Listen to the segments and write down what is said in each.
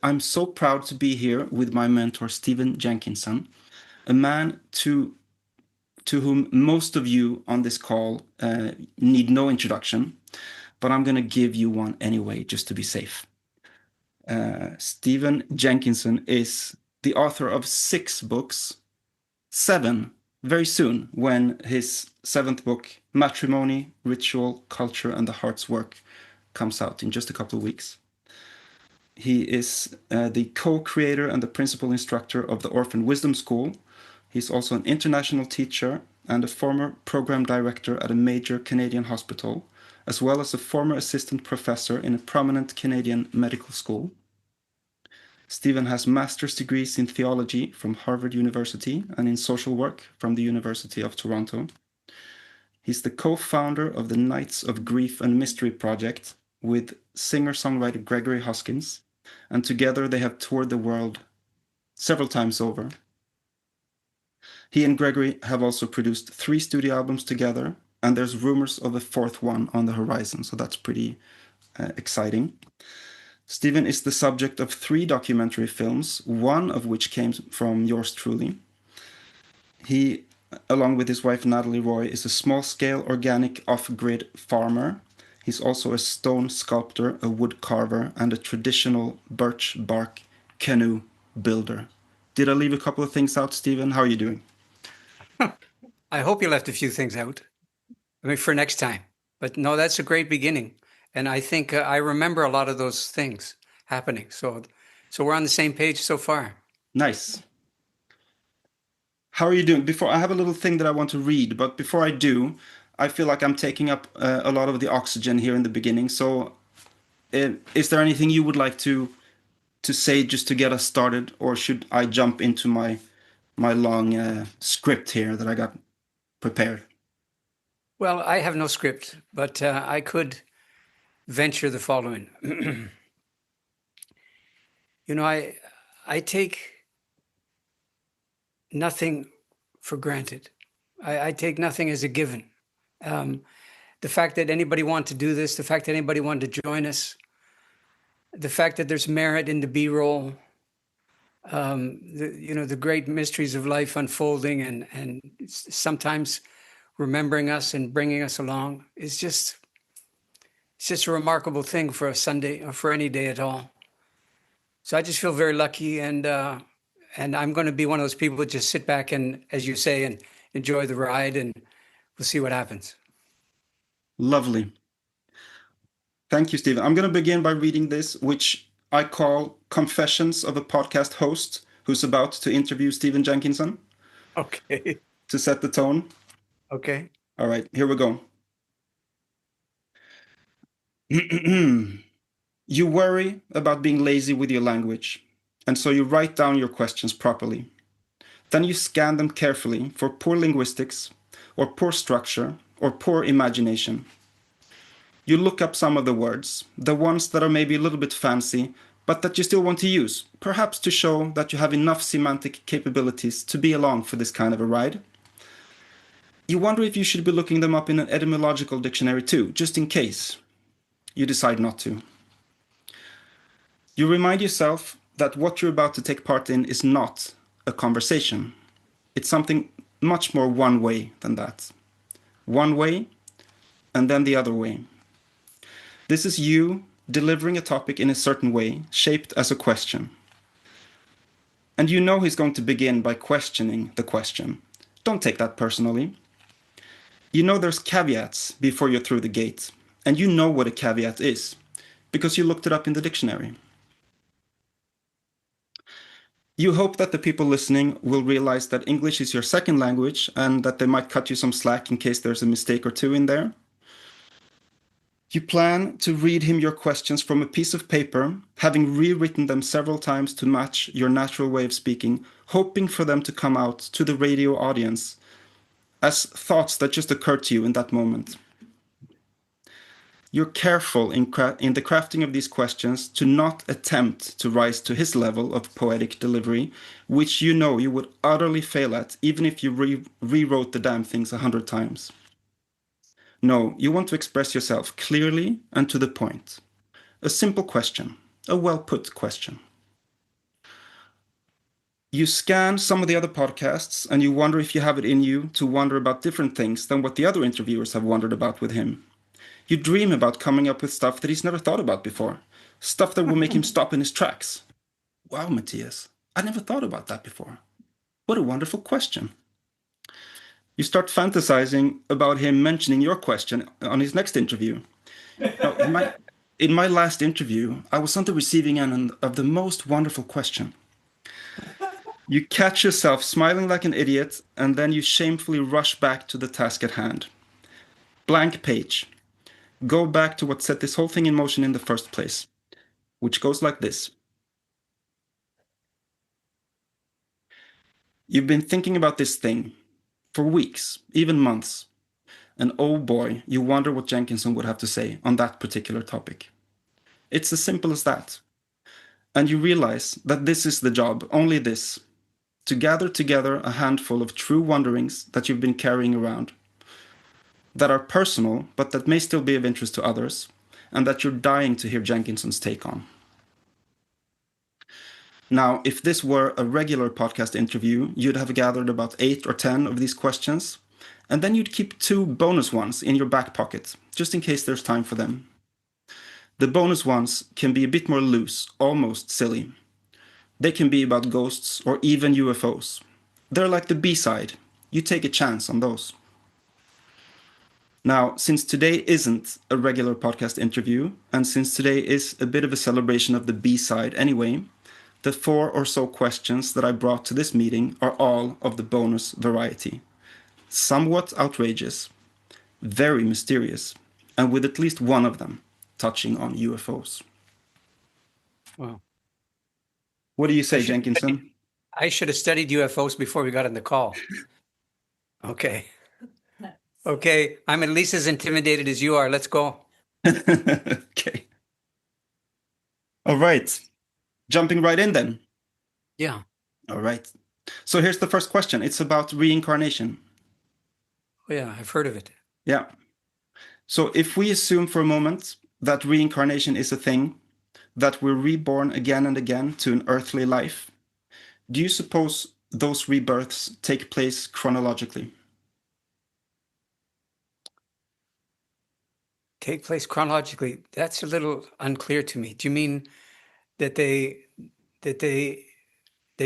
I'm so proud to be here with my mentor, Stephen Jenkinson, a man to whom most of you on this call need no introduction, but I'm going to give you one anyway, just to be safe. Stephen Jenkinson is the author of 6 books, 7 very soon, when his 7th book, Matrimony, Ritual, Culture, and the Heart's Work, comes out in just a couple of weeks. He is the co-creator and the principal instructor of the Orphan Wisdom School. He's also an international teacher and a former program director at a major Canadian hospital, as well as a former assistant professor in a prominent Canadian medical school. Stephen has master's degrees in theology from Harvard University and in social work from the University of Toronto. He's the co-founder of the Nights of Grief and Mystery project with singer-songwriter Gregory Hoskins, and together they have toured the world several times over. He and Gregory have also produced 3 studio albums together, and there's rumors of a 4th one on the horizon, so that's pretty exciting. Stephen is the subject of 3 documentary films, one of which came from yours truly. He, along with his wife Natalie Roy, is a small-scale organic off-grid farmer. He's also a stone sculptor, a wood carver, and a traditional birch bark canoe builder. Did I leave a couple of things out, Stephen? How are you doing? I hope you left a few things out. I mean, for next time. But no, that's a great beginning. And I think I remember a lot of those things happening. So we're on the same page so far. Nice. How are you doing? Before I have a little thing that I want to read, but before I do, I feel like I'm taking up a lot of the oxygen here in the beginning. So, is there anything you would like to say just to get us started, or should I jump into my long script here that I got prepared? Well, I have no script, but I could venture the following. I take nothing for granted. I take nothing as a given. The fact that anybody wanted to do this, the fact that anybody wanted to join us, the fact that there's merit in the B-roll, the great mysteries of life unfolding and sometimes remembering us and bringing us along is just, it's just a remarkable thing for a Sunday or for any day at all. So I just feel very lucky, and I'm going to be one of those people that just sit back and, as you say, and enjoy the ride, and we'll see what happens. Lovely. Thank you, Stephen. I'm going to begin by reading this, which I call Confessions of a Podcast Host who's about to interview Stephen Jenkinson. Okay. To set the tone. Okay. All right, here we go. You worry about being lazy with your language, and so you write down your questions properly. Then you scan them carefully for poor linguistics, or poor structure, or poor imagination. You look up some of the words, the ones that are maybe a little bit fancy, but that you still want to use, perhaps to show that you have enough semantic capabilities to be along for this kind of a ride. You wonder if you should be looking them up in an etymological dictionary too, just in case. You decide not to. You remind yourself that what you're about to take part in is not a conversation. It's something much more one way than that. One way, and then the other way. This is you delivering a topic in a certain way, shaped as a question. And you know he's going to begin by questioning the question. Don't take that personally. You know there's caveats before you're through the gate, and you know what a caveat is, because you looked it up in the dictionary. You hope that the people listening will realize that English is your second language and that they might cut you some slack in case there's a mistake or two in there. You plan to read him your questions from a piece of paper, having rewritten them several times to match your natural way of speaking, hoping for them to come out to the radio audience as thoughts that just occurred to you in that moment. You're careful in the crafting of these questions to not attempt to rise to his level of poetic delivery, which you know you would utterly fail at, even if you rewrote the damn things 100 times. No, you want to express yourself clearly and to the point. A simple question, a well-put question. You scan some of the other podcasts and you wonder if you have it in you to wonder about different things than what the other interviewers have wondered about with him. You dream about coming up with stuff that he's never thought about before, stuff that will make him stop in his tracks. Wow, Mattias, I never thought about that before. What a wonderful question. You start fantasizing about him mentioning your question on his next interview. Now, in my last interview, I was on the receiving end of the most wonderful question. You catch yourself smiling like an idiot, and then you shamefully rush back to the task at hand. Blank page. Go back to what set this whole thing in motion in the first place, which goes like this. You've been thinking about this thing for weeks, even months, and oh boy, you wonder what Jenkinson would have to say on that particular topic. It's as simple as that. And you realize that this is the job, only this, to gather together a handful of true wonderings that you've been carrying around, that are personal, but that may still be of interest to others, and that you're dying to hear Jenkinson's take on. Now, if this were a regular podcast interview, you'd have gathered about 8 or 10 of these questions, and then you'd keep 2 bonus ones in your back pocket, just in case there's time for them. The bonus ones can be a bit more loose, almost silly. They can be about ghosts or even UFOs. They're like the B-side. You take a chance on those. Now, since today isn't a regular podcast interview, and since today is a bit of a celebration of the B-side anyway, the 4 or so questions that I brought to this meeting are all of the bonus variety. Somewhat outrageous, very mysterious, and with at least one of them touching on UFOs. Wow. What do you say, Jenkinson? I should have studied UFOs before we got on the call. Okay. Okay, I'm at least as intimidated as you are. Let's go. Okay. All right. Jumping right in then. Yeah. All right. So here's the first question. It's about reincarnation. Oh, yeah, I've heard of it. Yeah. So if we assume for a moment that reincarnation is a thing, that we're reborn again and again to an earthly life, do you suppose those rebirths take place chronologically? Take place chronologically. That's a little unclear to me. Do you mean that that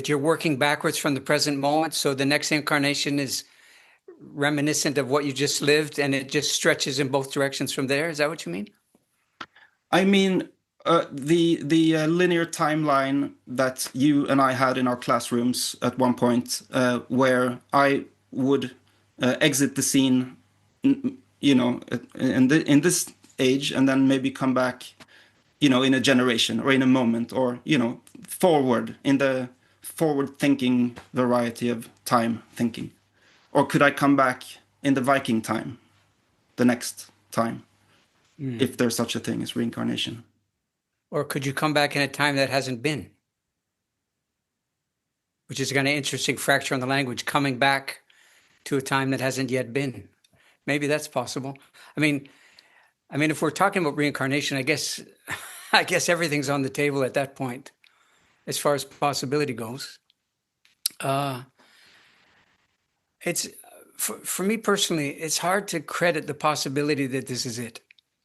you're working backwards from the present moment, so the next incarnation is reminiscent of what you just lived, and it just stretches in both directions from there? Is that what you mean? I mean, the linear timeline that you and I had in our classrooms at one point, where I would exit the scene, you know, in this age, and then maybe come back, you know, in a generation or in a moment, or you know, forward in the forward-thinking variety of time thinking, or could I come back in the Viking time, the next time? If there's such a thing as reincarnation. Or could you come back in a time that hasn't been? Which is kind of interesting fracture on the language, coming back to a time that hasn't yet been. Maybe that's possible. I mean, if we're talking about reincarnation, I guess everything's on the table at that point, as far as possibility goes. It's for me personally, it's hard to credit the possibility that this is it.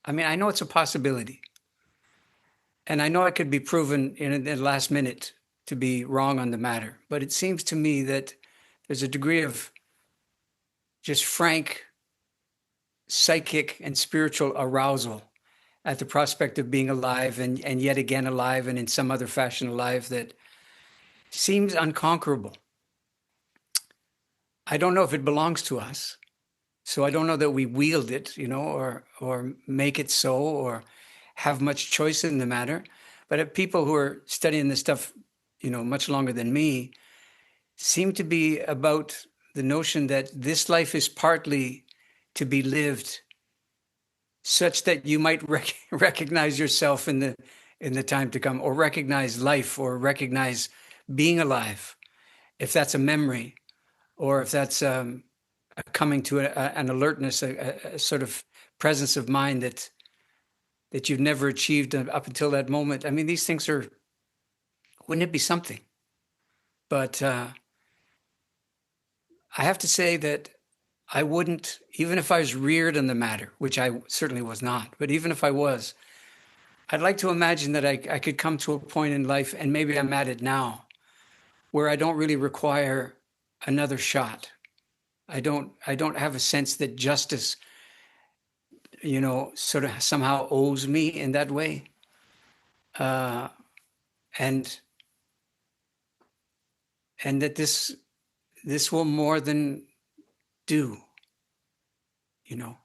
I mean, I know it's a possibility, and I know it could be proven in the last minute to be wrong on the matter. But it seems to me that there's a degree of just frank psychic and spiritual arousal at the prospect of being alive and yet again alive and in some other fashion alive that seems unconquerable. I don't know if it belongs to us. So I don't know that we wield it, you know, or make it so, or have much choice in the matter. But people who are studying this stuff, you know, much longer than me, seem to be about the notion that this life is partly to be lived such that you might recognize yourself in the time to come, or recognize life, or recognize being alive, if that's a memory, or if that's coming to an alertness, a sort of presence of mind that you've never achieved up until that moment. I mean, these things are, wouldn't it be something? But I have to say that I wouldn't, even if I was reared in the matter, which I certainly was not, but even if I was, I'd like to imagine that I could come to a point in life, and maybe I'm at it now, where I don't really require another shot. I don't have a sense that justice, sort of somehow owes me in that way. And that this will more than do, you know.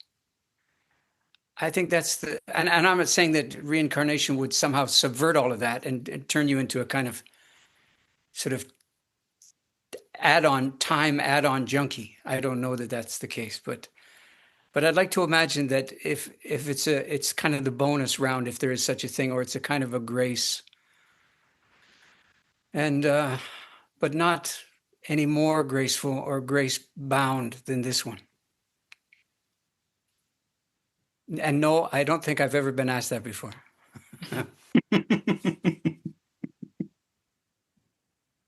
I think that's and I'm not saying that reincarnation would somehow subvert all of that and turn you into a kind of sort of add-on junkie. I don't know that that's the case, but I'd like to imagine that if it's kind of the bonus round, if there is such a thing, or it's a kind of a grace, and but not any more graceful or grace bound than this one. And no, I don't think I've ever been asked that before.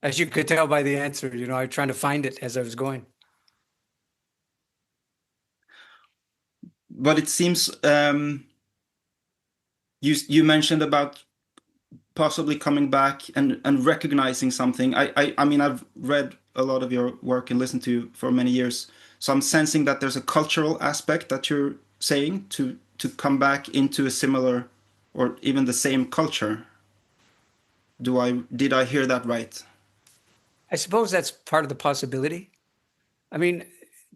As you could tell by the answer, I was trying to find it as I was going. But it seems you mentioned about possibly coming back and recognizing something. I mean, I've read a lot of your work and listened to you for many years, so I'm sensing that there's a cultural aspect that you're saying to come back into a similar or even the same culture. Did I hear that right? I suppose that's part of the possibility. I mean,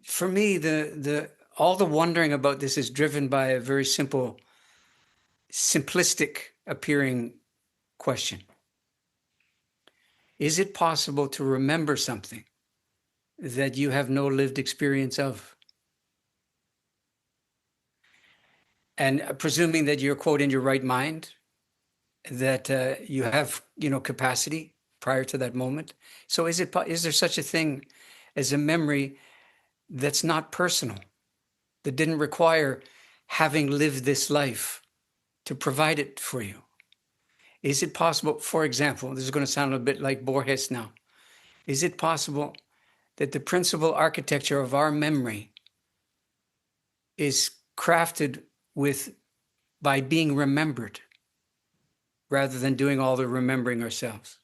for me, the all the wondering about this is driven by a very simple, simplistic appearing question. Is it possible to remember something that you have no lived experience of? And presuming that you're, quote, in your right mind, that you have, capacity prior to that moment. So is there such a thing as a memory that's not personal, that didn't require having lived this life to provide it for you? Is it possible, for example, this is going to sound a bit like Borges now, is it possible that the principal architecture of our memory is crafted by being remembered rather than doing all the remembering ourselves?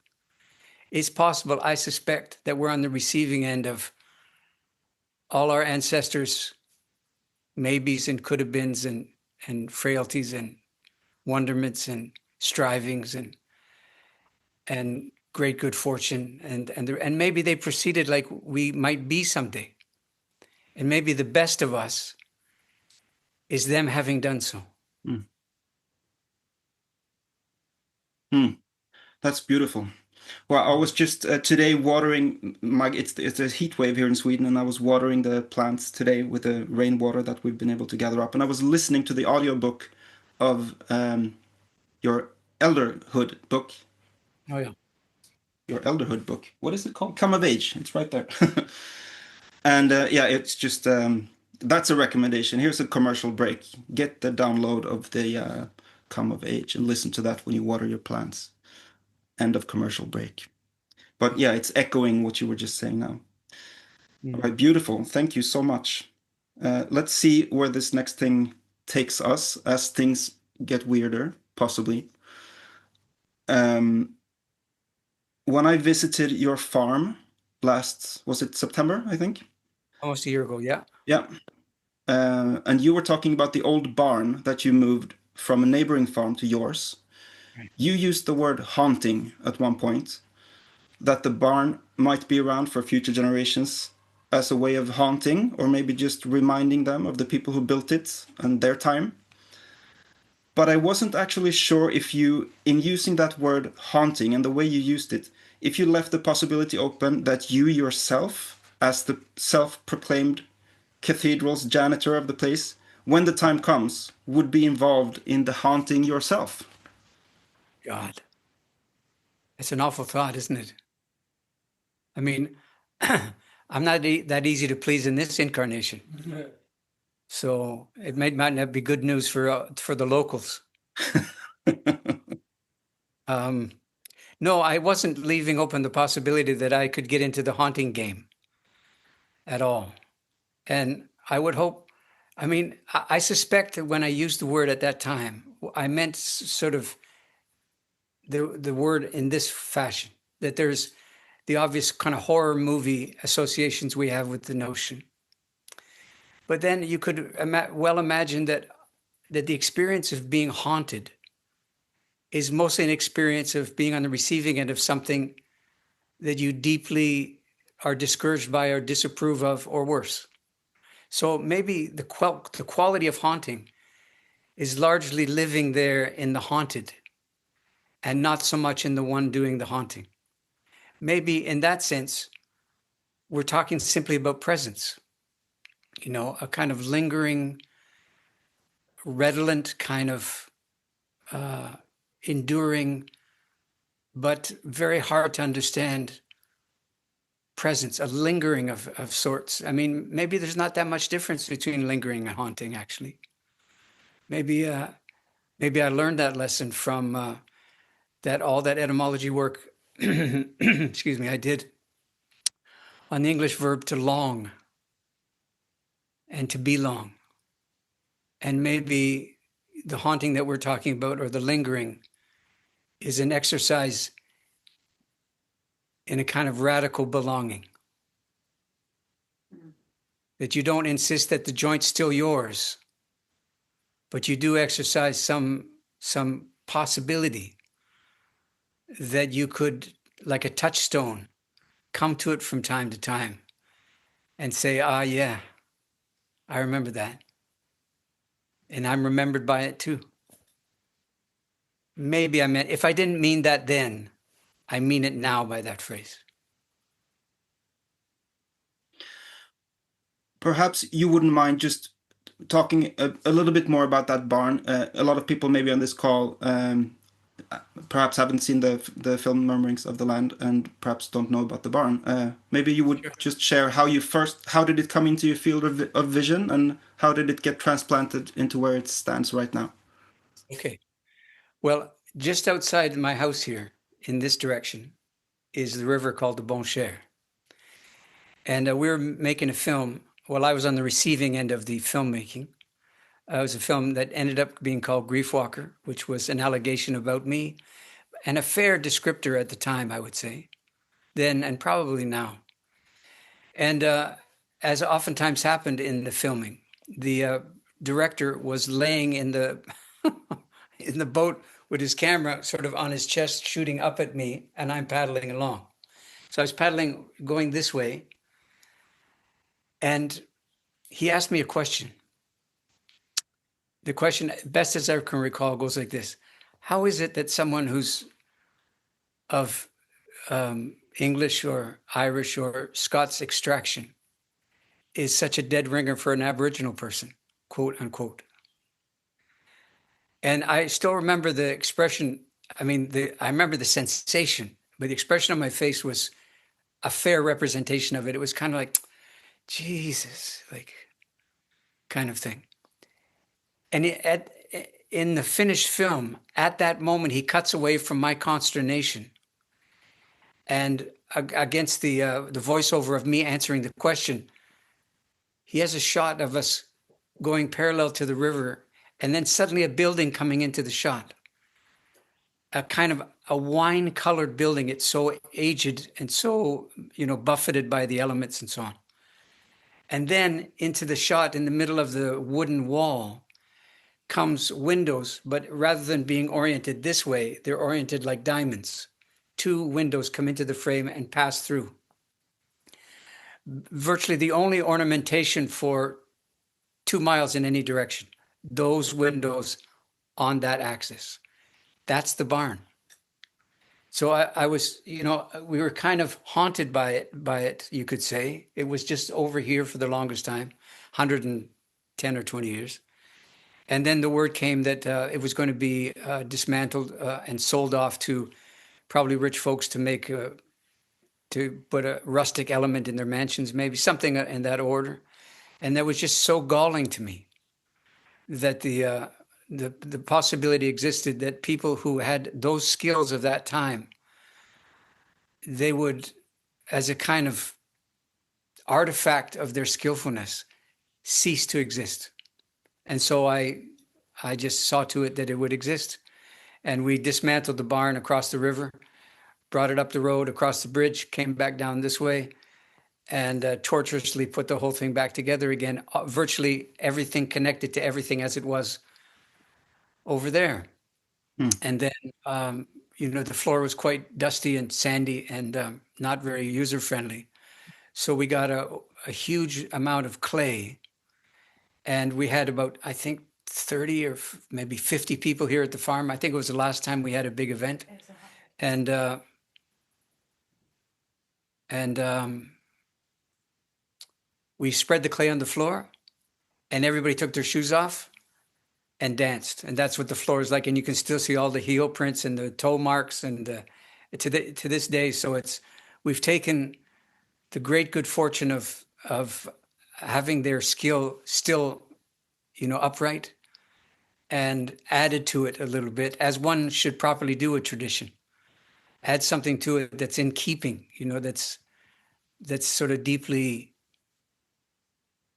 It's possible, I suspect, that we're on the receiving end of all our ancestors' maybes and could have beens and frailties and wonderments and strivings and great good fortune, and maybe they proceeded like we might be someday, and maybe the best of us is them having done so. That's beautiful. Well, I was just today watering it's a heat wave here in Sweden, and I was watering the plants today with the rainwater that we've been able to gather up, and I was listening to the audiobook of your elderhood book. Oh yeah. Your elderhood book. What is it called? Come of Age. It's right there. And yeah, it's just that's a recommendation. Here's a commercial break. Get the download of the Come of Age and listen to that when you water your plants. End of commercial break. But yeah, it's echoing what you were just saying now. All right, beautiful. Thank you so much. Let's see where this next thing takes us as things get weirder, possibly. When I visited your farm was it September, I think? Almost a year ago, yeah. Yeah. And you were talking about the old barn that you moved from a neighboring farm to yours. Right. You used the word haunting at one point, that the barn might be around for future generations as a way of haunting, or maybe just reminding them of the people who built it and their time. But I wasn't actually sure if you, in using that word haunting and the way you used it, if you left the possibility open that you yourself, as the self-proclaimed cathedral's janitor of the place, when the time comes, would be involved in the haunting yourself. God, it's an awful thought, isn't it? I mean, I'm not that easy to please in this incarnation. So it might not be good news for the locals. No, I wasn't leaving open the possibility that I could get into the haunting game at all. And I would hope, I mean, I suspect that when I used the word at that time, I meant sort of the word in this fashion, that there's the obvious kind of horror movie associations we have with the notion. But then you could well imagine that the experience of being haunted is mostly an experience of being on the receiving end of something that you deeply are discouraged by or disapprove of, or worse. So maybe the quality of haunting is largely living there in the haunted and not so much in the one doing the haunting. Maybe in that sense, we're talking simply about presence, a kind of lingering, redolent, kind of enduring, but very hard to understand presence, a lingering of sorts. I mean, maybe there's not that much difference between lingering and haunting, actually. Maybe I learned that lesson from all that etymology work, excuse me, I did on the English verb to long and to belong. And maybe the haunting that we're talking about, or the lingering, is an exercise in a kind of radical belonging. That you don't insist that the joint's still yours, but you do exercise some possibility that you could, like a touchstone, come to it from time to time and say, ah, yeah, I remember that. And I'm remembered by it too. Maybe I meant, if I didn't mean that then, I mean it now by that phrase. Perhaps you wouldn't mind just talking a little bit more about that barn. A lot of people maybe on this call perhaps haven't seen the film Murmurings of the Land and perhaps don't know about the barn. Maybe you would just share how did it come into your field of vision, and how did it get transplanted into where it stands right now? Okay. Well, just outside my house here, in this direction, is the river called the Bon Cher. And we were making a film. Well, I was on the receiving end of the filmmaking. It was a film that ended up being called Grief Walker, which was an allegation about me, and a fair descriptor at the time, I would say, then and probably now. And as oftentimes happened in the filming, the director was laying in the in the boat with his camera sort of on his chest, shooting up at me, and I'm paddling along. So I was paddling, going this way, and he asked me a question. The question, best as I can recall, goes like this: how is it that someone who's of English or Irish or Scots extraction is such a dead ringer for an Aboriginal person, quote unquote? And I still remember the expression. I mean, I remember the sensation, but the expression on my face was a fair representation of it. It was kind of like, Jesus, like, kind of thing. And in the finished film, at that moment, he cuts away from my consternation, and against the voiceover of me answering the question, he has a shot of us going parallel to the river, and then suddenly a building coming into the shot. A kind of a wine-colored building. It's so aged and so, buffeted by the elements and so on. And then into the shot in the middle of the wooden wall comes windows, but rather than being oriented this way, they're oriented like diamonds. Two windows come into the frame and pass through. Virtually the only ornamentation for 2 miles in any direction. Those windows on that axis. That's the barn. So I was, we were kind of haunted by it, you could say. It was just over here for the longest time, 110 or 20 years. And then the word came that it was going to be dismantled and sold off to probably rich folks to put a rustic element in their mansions, maybe something in that order. And that was just so galling to me that the possibility existed that people who had those skills of that time they would, as a kind of artifact of their skillfulness, cease to exist. And so I just saw to it that it would exist. And we dismantled the barn across the river, brought it up the road, across the bridge, came back down this way, and tortuously put the whole thing back together again, virtually everything connected to everything as it was over there. And then, the floor was quite dusty and sandy and not very user-friendly. So we got a huge amount of clay, and we had about, I think, 30 or maybe 50 people here at the farm. I think it was the last time we had a big event. And we spread the clay on the floor, and everybody took their shoes off and danced. And that's what the floor is like. And you can still see all the heel prints and the toe marks and to this day. So we've taken the great good fortune of having their skill still, upright, and added to it a little bit, as one should properly do a tradition. Add something to it that's in keeping, that's sort of deeply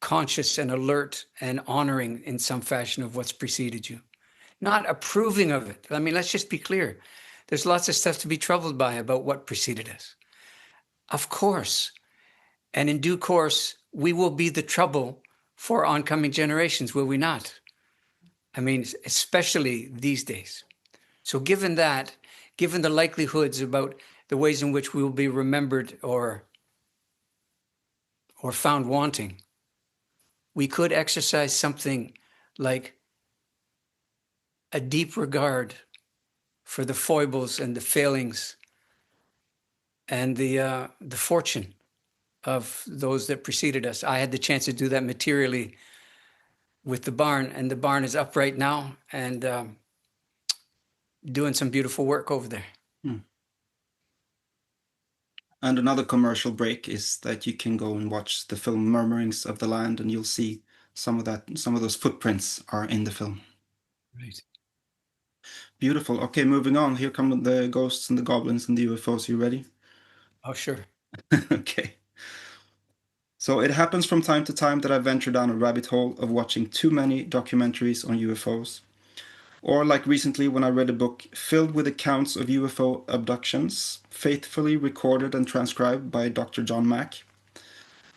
conscious and alert and honoring in some fashion of what's preceded you. Not approving of it. I mean, let's just be clear. There's lots of stuff to be troubled by about what preceded us. Of course. And in due course, we will be the trouble for oncoming generations, will we not? I mean, especially these days. So given that, given the likelihoods about the ways in which we will be remembered or found wanting, we could exercise something like a deep regard for the foibles and the failings and the fortune of those that preceded us. I had the chance to do that materially with the barn, and the barn is up right now and doing some beautiful work over there. And another commercial break is that you can go and watch the film Murmurings of the Land, and you'll see some of those footprints are in the film. Right. Beautiful. Okay, moving on. Here come the ghosts and the goblins and the UFOs. You ready? Oh, sure. Okay. So it happens from time to time that I venture down a rabbit hole of watching too many documentaries on UFOs. Or like recently when I read a book filled with accounts of UFO abductions, faithfully recorded and transcribed by Dr. John Mack.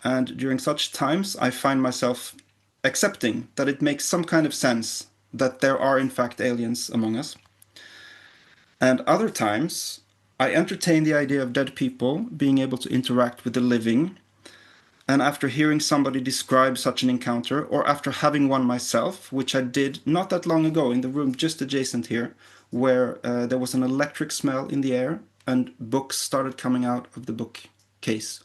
And during such times, I find myself accepting that it makes some kind of sense that there are in fact aliens among us. And other times, I entertain the idea of dead people being able to interact with the living. And after hearing somebody describe such an encounter, or after having one myself, which I did not that long ago in the room just adjacent here, where there was an electric smell in the air and books started coming out of the bookcase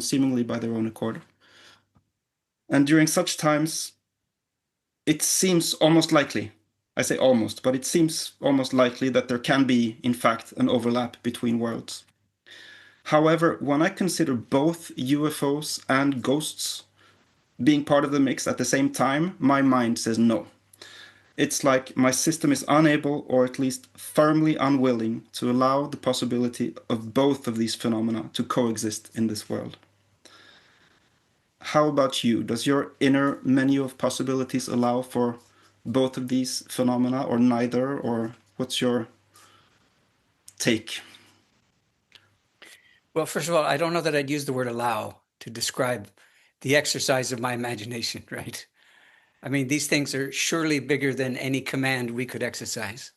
seemingly by their own accord. And during such times, it seems almost likely, I say almost, but it seems almost likely that there can be, in fact, an overlap between worlds. However, when I consider both UFOs and ghosts being part of the mix at the same time, my mind says no. It's like my system is unable, or at least firmly unwilling, to allow the possibility of both of these phenomena to coexist in this world. How about you? Does your inner menu of possibilities allow for both of these phenomena, or neither, or what's your take? Well, first of all, I don't know that I'd use the word allow to describe the exercise of my imagination, right? I mean, these things are surely bigger than any command we could exercise,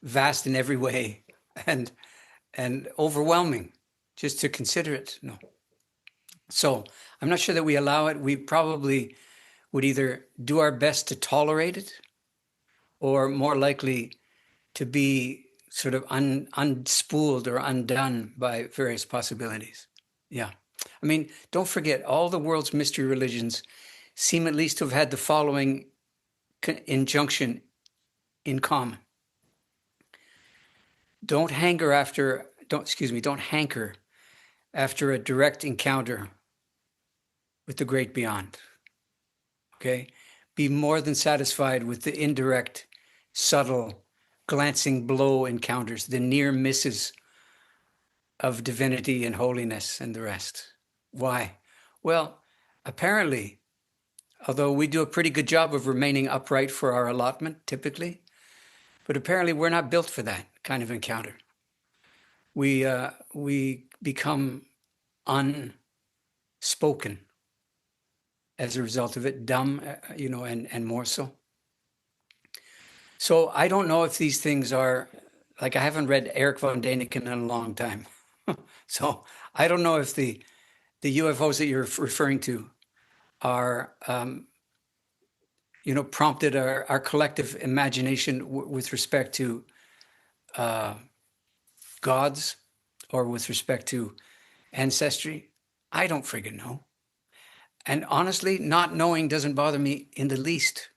vast in every way and overwhelming just to consider it. No. So I'm not sure that we allow it. We probably would either do our best to tolerate it, or more likely to be sort of unspooled or undone by various possibilities. Yeah. I mean, don't forget, all the world's mystery religions seem at least to have had the following injunction in common. Don't hanker after a direct encounter with the great beyond. Okay? Be more than satisfied with the indirect, subtle, glancing blow encounters, the near misses of divinity and holiness and the rest. Why? Well, apparently, although we do a pretty good job of remaining upright for our allotment, typically, but apparently we're not built for that kind of encounter. We become unspoken as a result of it, dumb, and more so. So I don't know if these things are, like, I haven't read Eric von Däniken in a long time. So I don't know if the UFOs that you're referring to are, prompted our collective imagination with respect to gods or with respect to ancestry. I don't friggin' know. And honestly, not knowing doesn't bother me in the least.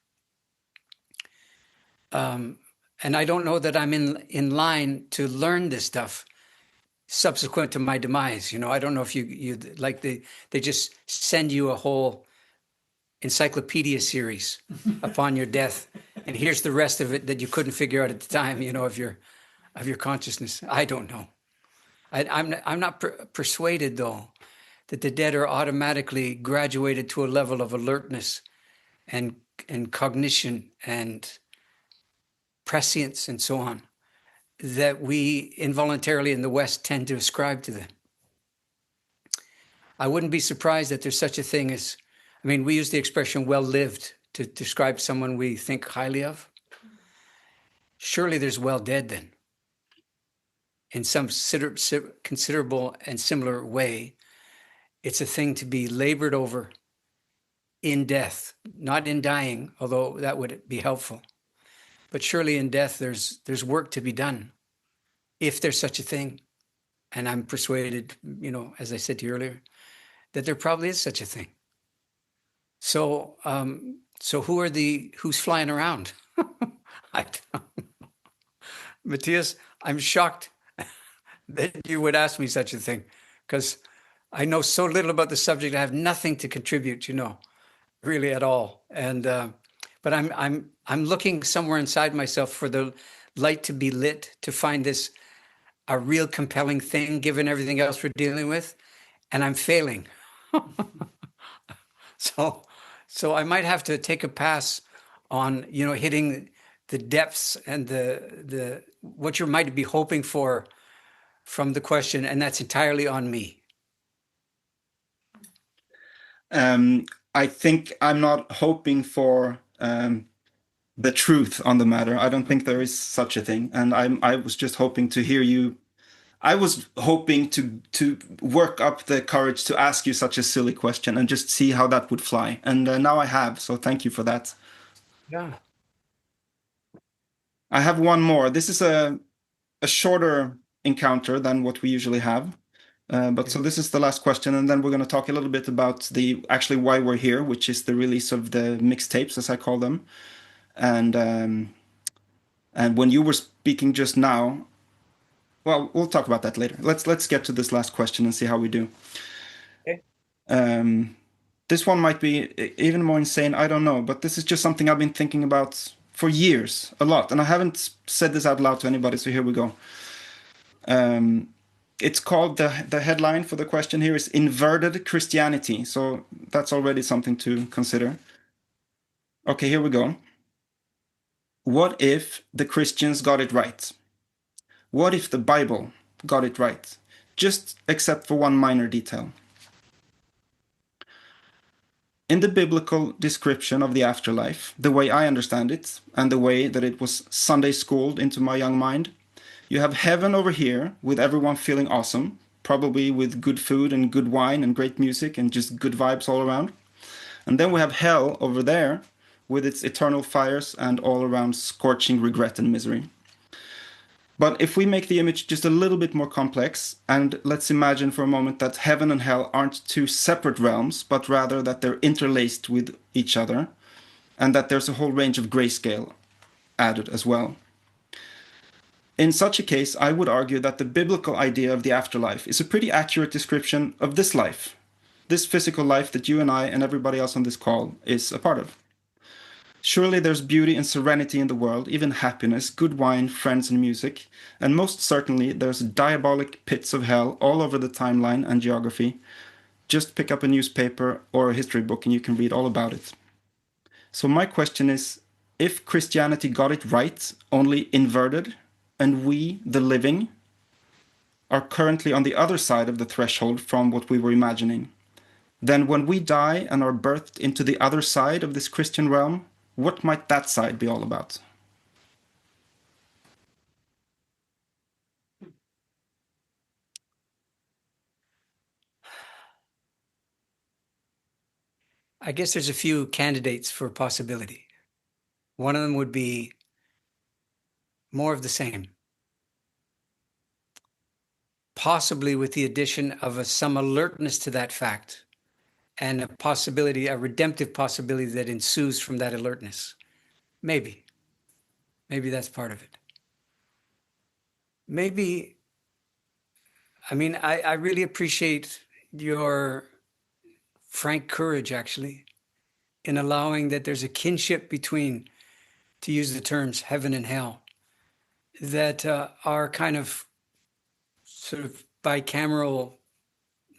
And I don't know that I'm in line to learn this stuff subsequent to my demise. I don't know if you like they just send you a whole encyclopedia series upon your death, and here's the rest of it that you couldn't figure out at the time, of your consciousness. I don't know. I'm not persuaded though that the dead are automatically graduated to a level of alertness and cognition and prescience and so on that we involuntarily in the West tend to ascribe to them. I wouldn't be surprised that there's such a thing as, we use the expression well-lived to describe someone we think highly of. Surely there's well-dead then. In some considerable and similar way, it's a thing to be labored over in death, not in dying, although that would be helpful. But surely in death, there's work to be done, if there's such a thing. And I'm persuaded, as I said to you earlier, that there probably is such a thing. So, who's flying around? I don't know. Mattias, I'm shocked that you would ask me such a thing, because I know so little about the subject. I have nothing to contribute, really at all. And but I'm looking somewhere inside myself for the light to be lit, to find this a real compelling thing, given everything else we're dealing with, and I'm failing. So I might have to take a pass on, hitting the depths and the what you might be hoping for from the question, and that's entirely on me. I think I'm not hoping for the truth on the matter. I don't think there is such a thing, and I was just hoping to hear you. I was hoping to work up the courage to ask you such a silly question and just see how that would fly. And now I have, so thank you for that. Yeah. I have one more. This is a shorter encounter than what we usually have. But so this is the last question, and then we're going to talk a little bit about actually why we're here, which is the release of the mixtapes, as I call them. And when you were speaking just now, well, we'll talk about that later. Let's get to this last question and see how we do. Okay. This one might be even more insane. I don't know, but this is just something I've been thinking about for years, a lot, and I haven't said this out loud to anybody. So here we go. It's called the headline for the question here is Inverted Christianity. So that's already something to consider. Okay, here we go. What if the Christians got it right? What if the Bible got it right? Just except for one minor detail. In the biblical description of the afterlife, the way I understand it, and the way that it was Sunday schooled into my young mind, you have heaven over here with everyone feeling awesome, probably with good food and good wine and great music and just good vibes all around. And then we have hell over there with its eternal fires and all around scorching regret and misery. But if we make the image just a little bit more complex, and let's imagine for a moment that heaven and hell aren't two separate realms, but rather that they're interlaced with each other, and that there's a whole range of grayscale added as well. In such a case, I would argue that the biblical idea of the afterlife is a pretty accurate description of this life, this physical life that you and I and everybody else on this call is a part of. Surely there's beauty and serenity in the world, even happiness, good wine, friends, and music. And most certainly there's diabolic pits of hell all over the timeline and geography. Just pick up a newspaper or a history book and you can read all about it. So my question is, if Christianity got it right, only inverted, and we, the living, are currently on the other side of the threshold from what we were imagining, then when we die and are birthed into the other side of this Christian realm, what might that side be all about? I guess there's a few candidates for possibility. One of them would be more of the same, possibly with the addition of some alertness to that fact and a possibility, a redemptive possibility that ensues from that alertness. Maybe that's part of it. Maybe, I mean, I really appreciate your frank courage, actually, in allowing that there's a kinship between, to use the terms, heaven and hell, that our kind of sort of bicameral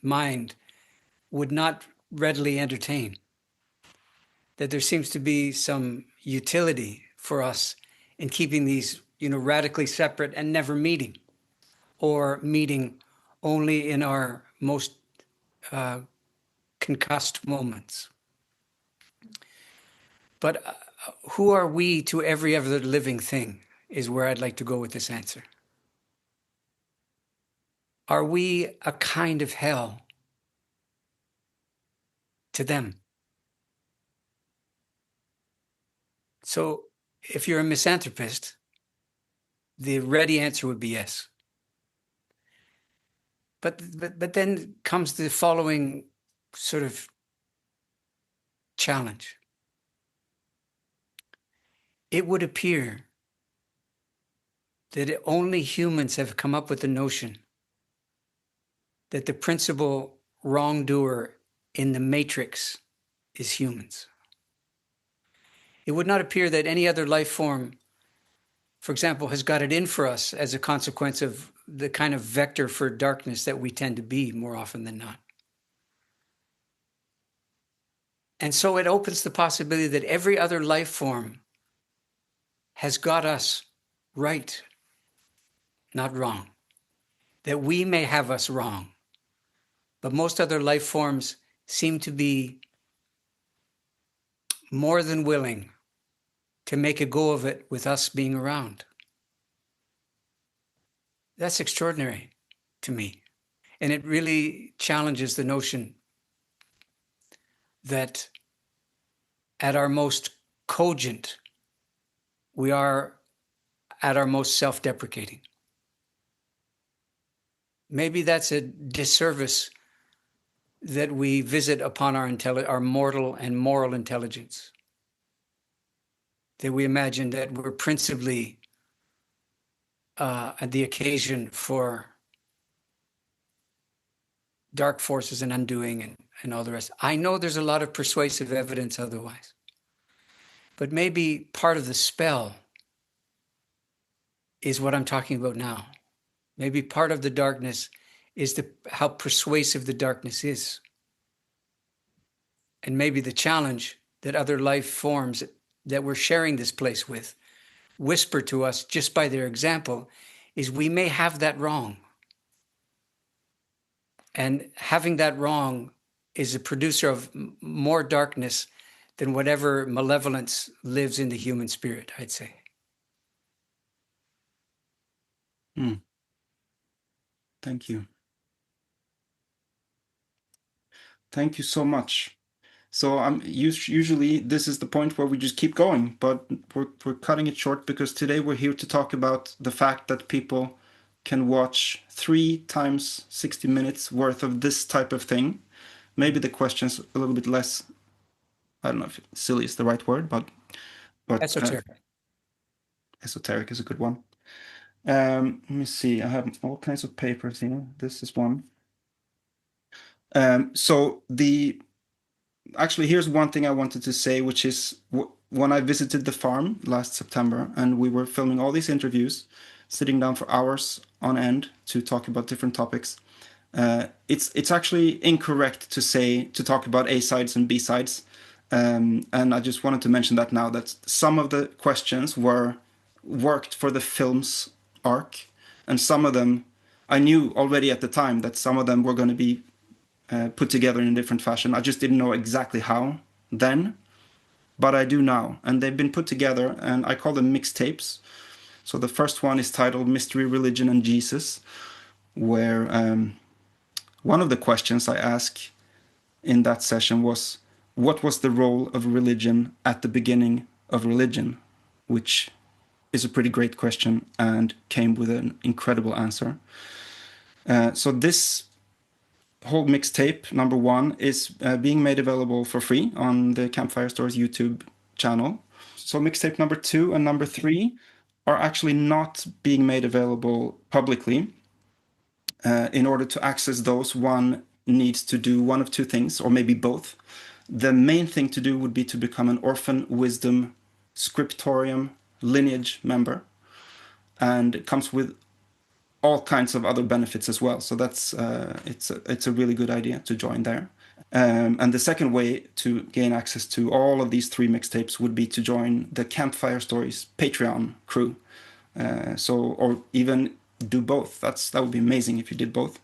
mind would not readily entertain. That there seems to be some utility for us in keeping these, radically separate and never meeting, or meeting only in our most concussed moments. But who are we to every other living thing is where I'd like to go with this answer. Are we a kind of hell to them? So if you're a misanthropist, the ready answer would be yes. But then comes the following sort of challenge. It would appear that only humans have come up with the notion that the principal wrongdoer in the matrix is humans. It would not appear that any other life form, for example, has got it in for us as a consequence of the kind of vector for darkness that we tend to be more often than not. And so it opens the possibility that every other life form has got us right, not wrong. That we may have us wrong, but most other life forms seem to be more than willing to make a go of it with us being around. That's extraordinary to me. And it really challenges the notion that at our most cogent, we are at our most self-deprecating. Maybe that's a disservice that we visit upon our mortal and moral intelligence. That we imagine that we're principally the occasion for dark forces and undoing and all the rest. I know there's a lot of persuasive evidence otherwise. But maybe part of the spell is what I'm talking about now. Maybe part of the darkness is how persuasive the darkness is. And maybe the challenge that other life forms that we're sharing this place with whisper to us just by their example is we may have that wrong. And having that wrong is a producer of more darkness than whatever malevolence lives in the human spirit, I'd say. Thank you. Thank you so much. So usually this is the point where we just keep going, but we're cutting it short because today we're here to talk about the fact that people can watch 3 times 60 minutes worth of this type of thing. Maybe the question's a little bit less, I don't know if silly is the right word, but Esoteric. Esoteric is a good one. Let me see. I have all kinds of papers here. This is one. So actually, here's one thing I wanted to say, which is when I visited the farm last September and we were filming all these interviews, sitting down for hours on end to talk about different topics, it's actually incorrect to say to talk about A sides and B sides, and I just wanted to mention that now that some of the questions were worked for the film's arc, and some of them I knew already at the time that some of them were going to be put together in a different fashion. I just didn't know exactly how then, but I do now, and they've been put together, and I call them mixtapes. So the first one is titled "Mystery, Religion, and Jesus," where one of the questions I asked in that session was, what was the role of religion at the beginning of religion? Which is a pretty great question and came with an incredible answer. So this whole mixtape, number one, is being made available for free on the Campfire Stories YouTube channel. So mixtape number 2 and number 3 are actually not being made available publicly. In order to access those, one needs to do one of two things, or maybe both. The main thing to do would be to become an Orphan Wisdom Scriptorium lineage member, and it comes with all kinds of other benefits as well. So that's it's a really good idea to join there. And the second way to gain access to all of these 3 mixtapes would be to join the Campfire Stories Patreon crew. Or even do both. That would be amazing if you did both.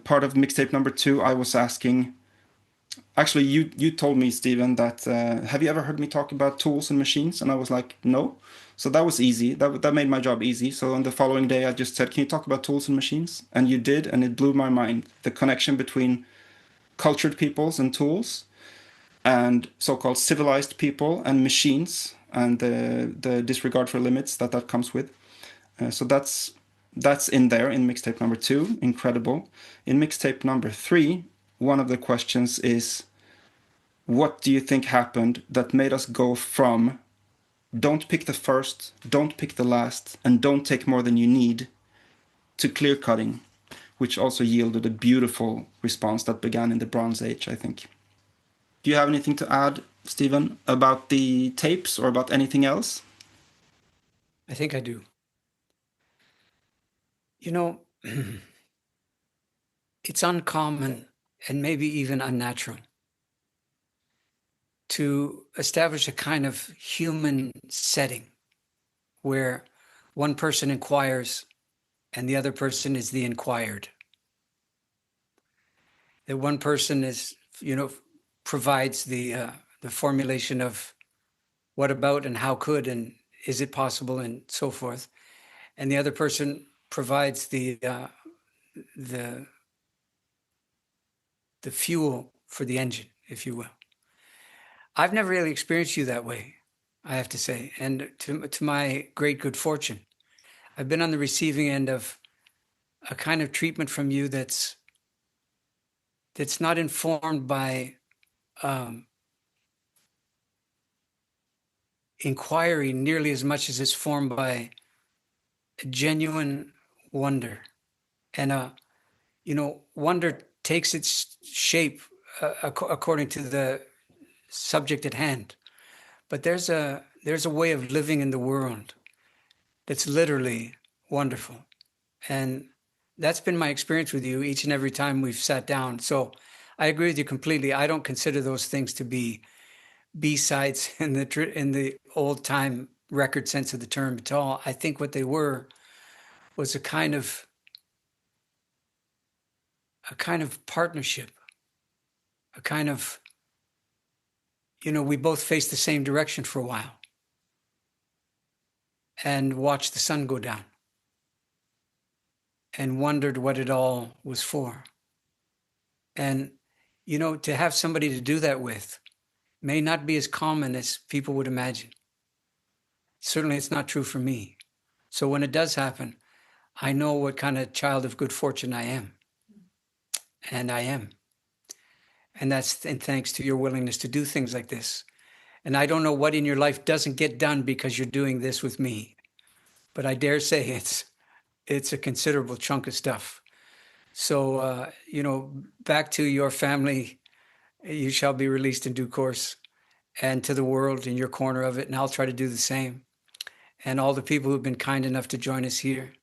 Part of mixtape number 2, I was asking. Actually, you told me, Stephen, that have you ever heard me talk about tools and machines? And I was like, no. So that was easy. That made my job easy. So on the following day, I just said, can you talk about tools and machines? And you did, and it blew my mind. The connection between cultured peoples and tools, and so-called civilized people and machines, and the disregard for limits that comes with. So that's in there in mixtape number 2. Incredible. In mixtape number 3, one of the questions is, what do you think happened that made us go from don't pick the first, don't pick the last, and don't take more than you need, to clear cutting, which also yielded a beautiful response that began in the Bronze Age, I think. Do you have anything to add, Stephen, about the tapes or about anything else? I think I do. You know, it's uncommon and maybe even unnatural to establish a kind of human setting where one person inquires and the other person is the inquired. That one person is, provides the formulation of what about and how could and is it possible and so forth, and the other person provides the fuel for the engine, if you will. I've never really experienced you that way, I have to say, and to my great good fortune, I've been on the receiving end of a kind of treatment from you that's not informed by inquiry nearly as much as it's formed by a genuine wonder. And wonder takes its shape according to the subject at hand. But there's a way of living in the world that's literally wonderful. And that's been my experience with you each and every time we've sat down. So I agree with you completely. I don't consider those things to be B-sides in the old time record sense of the term at all. I think what they were was a kind of partnership, a kind of, we both faced the same direction for a while and watched the sun go down and wondered what it all was for. And, to have somebody to do that with may not be as common as people would imagine. Certainly it's not true for me. So when it does happen, I know what kind of child of good fortune I am. And I am. And that's thanks to your willingness to do things like this. And I don't know what in your life doesn't get done because you're doing this with me. But I dare say it's a considerable chunk of stuff. So, back to your family, you shall be released in due course. and to the world in your corner of it, and I'll try to do the same. And all the people who've been kind enough to join us here.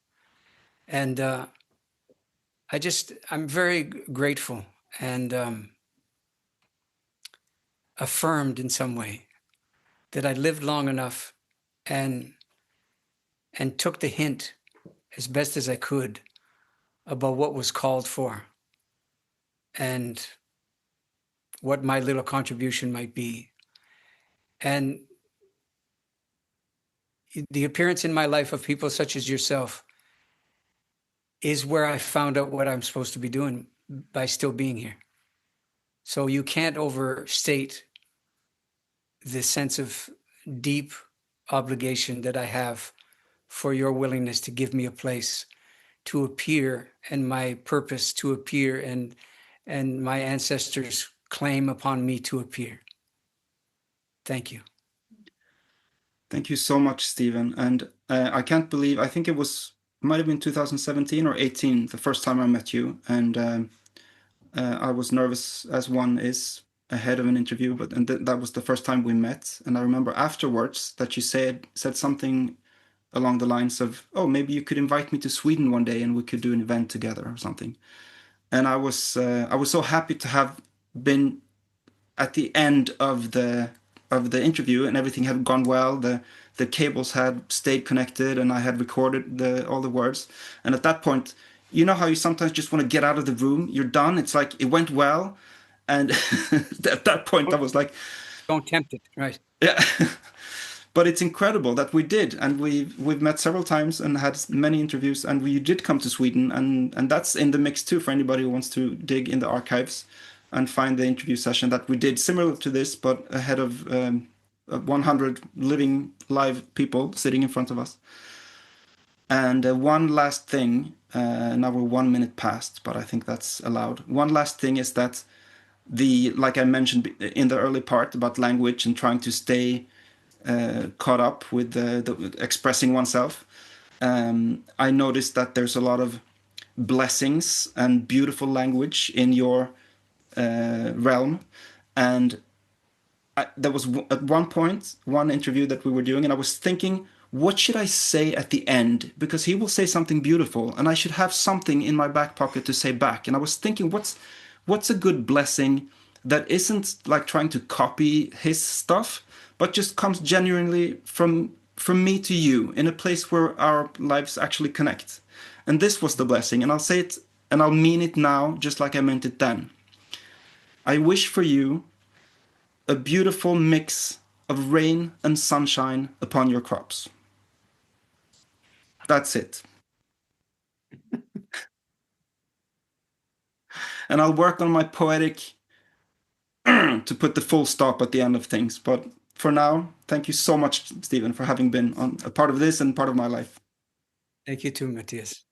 And I'm very grateful and affirmed in some way that I lived long enough and took the hint as best as I could about what was called for and what my little contribution might be. And the appearance in my life of people such as yourself is where I found out what I'm supposed to be doing by still being here. So you can't overstate the sense of deep obligation that I have for your willingness to give me a place to appear and my purpose to appear and my ancestors' claim upon me to appear. Thank you. Thank you so much, Stephen. And I can't believe, I think might have been 2017 or 18, the first time I met you. And I was nervous as one is ahead of an interview, but that was the first time we met. And I remember afterwards that you said something along the lines of, "Oh, maybe you could invite me to Sweden one day and we could do an event together or something." And I was so happy to have been at the end of the interview and everything had gone well. The cables had stayed connected and I had recorded all the words. And at that point, you know how you sometimes just want to get out of the room. You're done. It's like it went well, and at that point I was like, don't tempt it, right? Yeah. But it's incredible that we did, and we've met several times and had many interviews, and we did come to Sweden, and that's in the mix too for anybody who wants to dig in the archives and find the interview session that we did similar to this, but ahead of 100 living live people sitting in front of us. And one last thing, now we're 1 minute past, but I think that's allowed. One last thing is that like I mentioned in the early part about language and trying to stay caught up with the expressing oneself. I noticed that there's a lot of blessings and beautiful language in your realm. And there was at one point, one interview that we were doing, and I was thinking, what should I say at the end? Because he will say something beautiful, and I should have something in my back pocket to say back. And I was thinking, what's a good blessing that isn't like trying to copy his stuff, but just comes genuinely from me to you in a place where our lives actually connect. And this was the blessing, and I'll say it, and I'll mean it now, just like I meant it then. I wish for you a beautiful mix of rain and sunshine upon your crops. That's it. And I'll work on my poetic to put the full stop at the end of things. But for now, thank you so much, Stephen, for having been a part of this and part of my life. Thank you too, Mattias.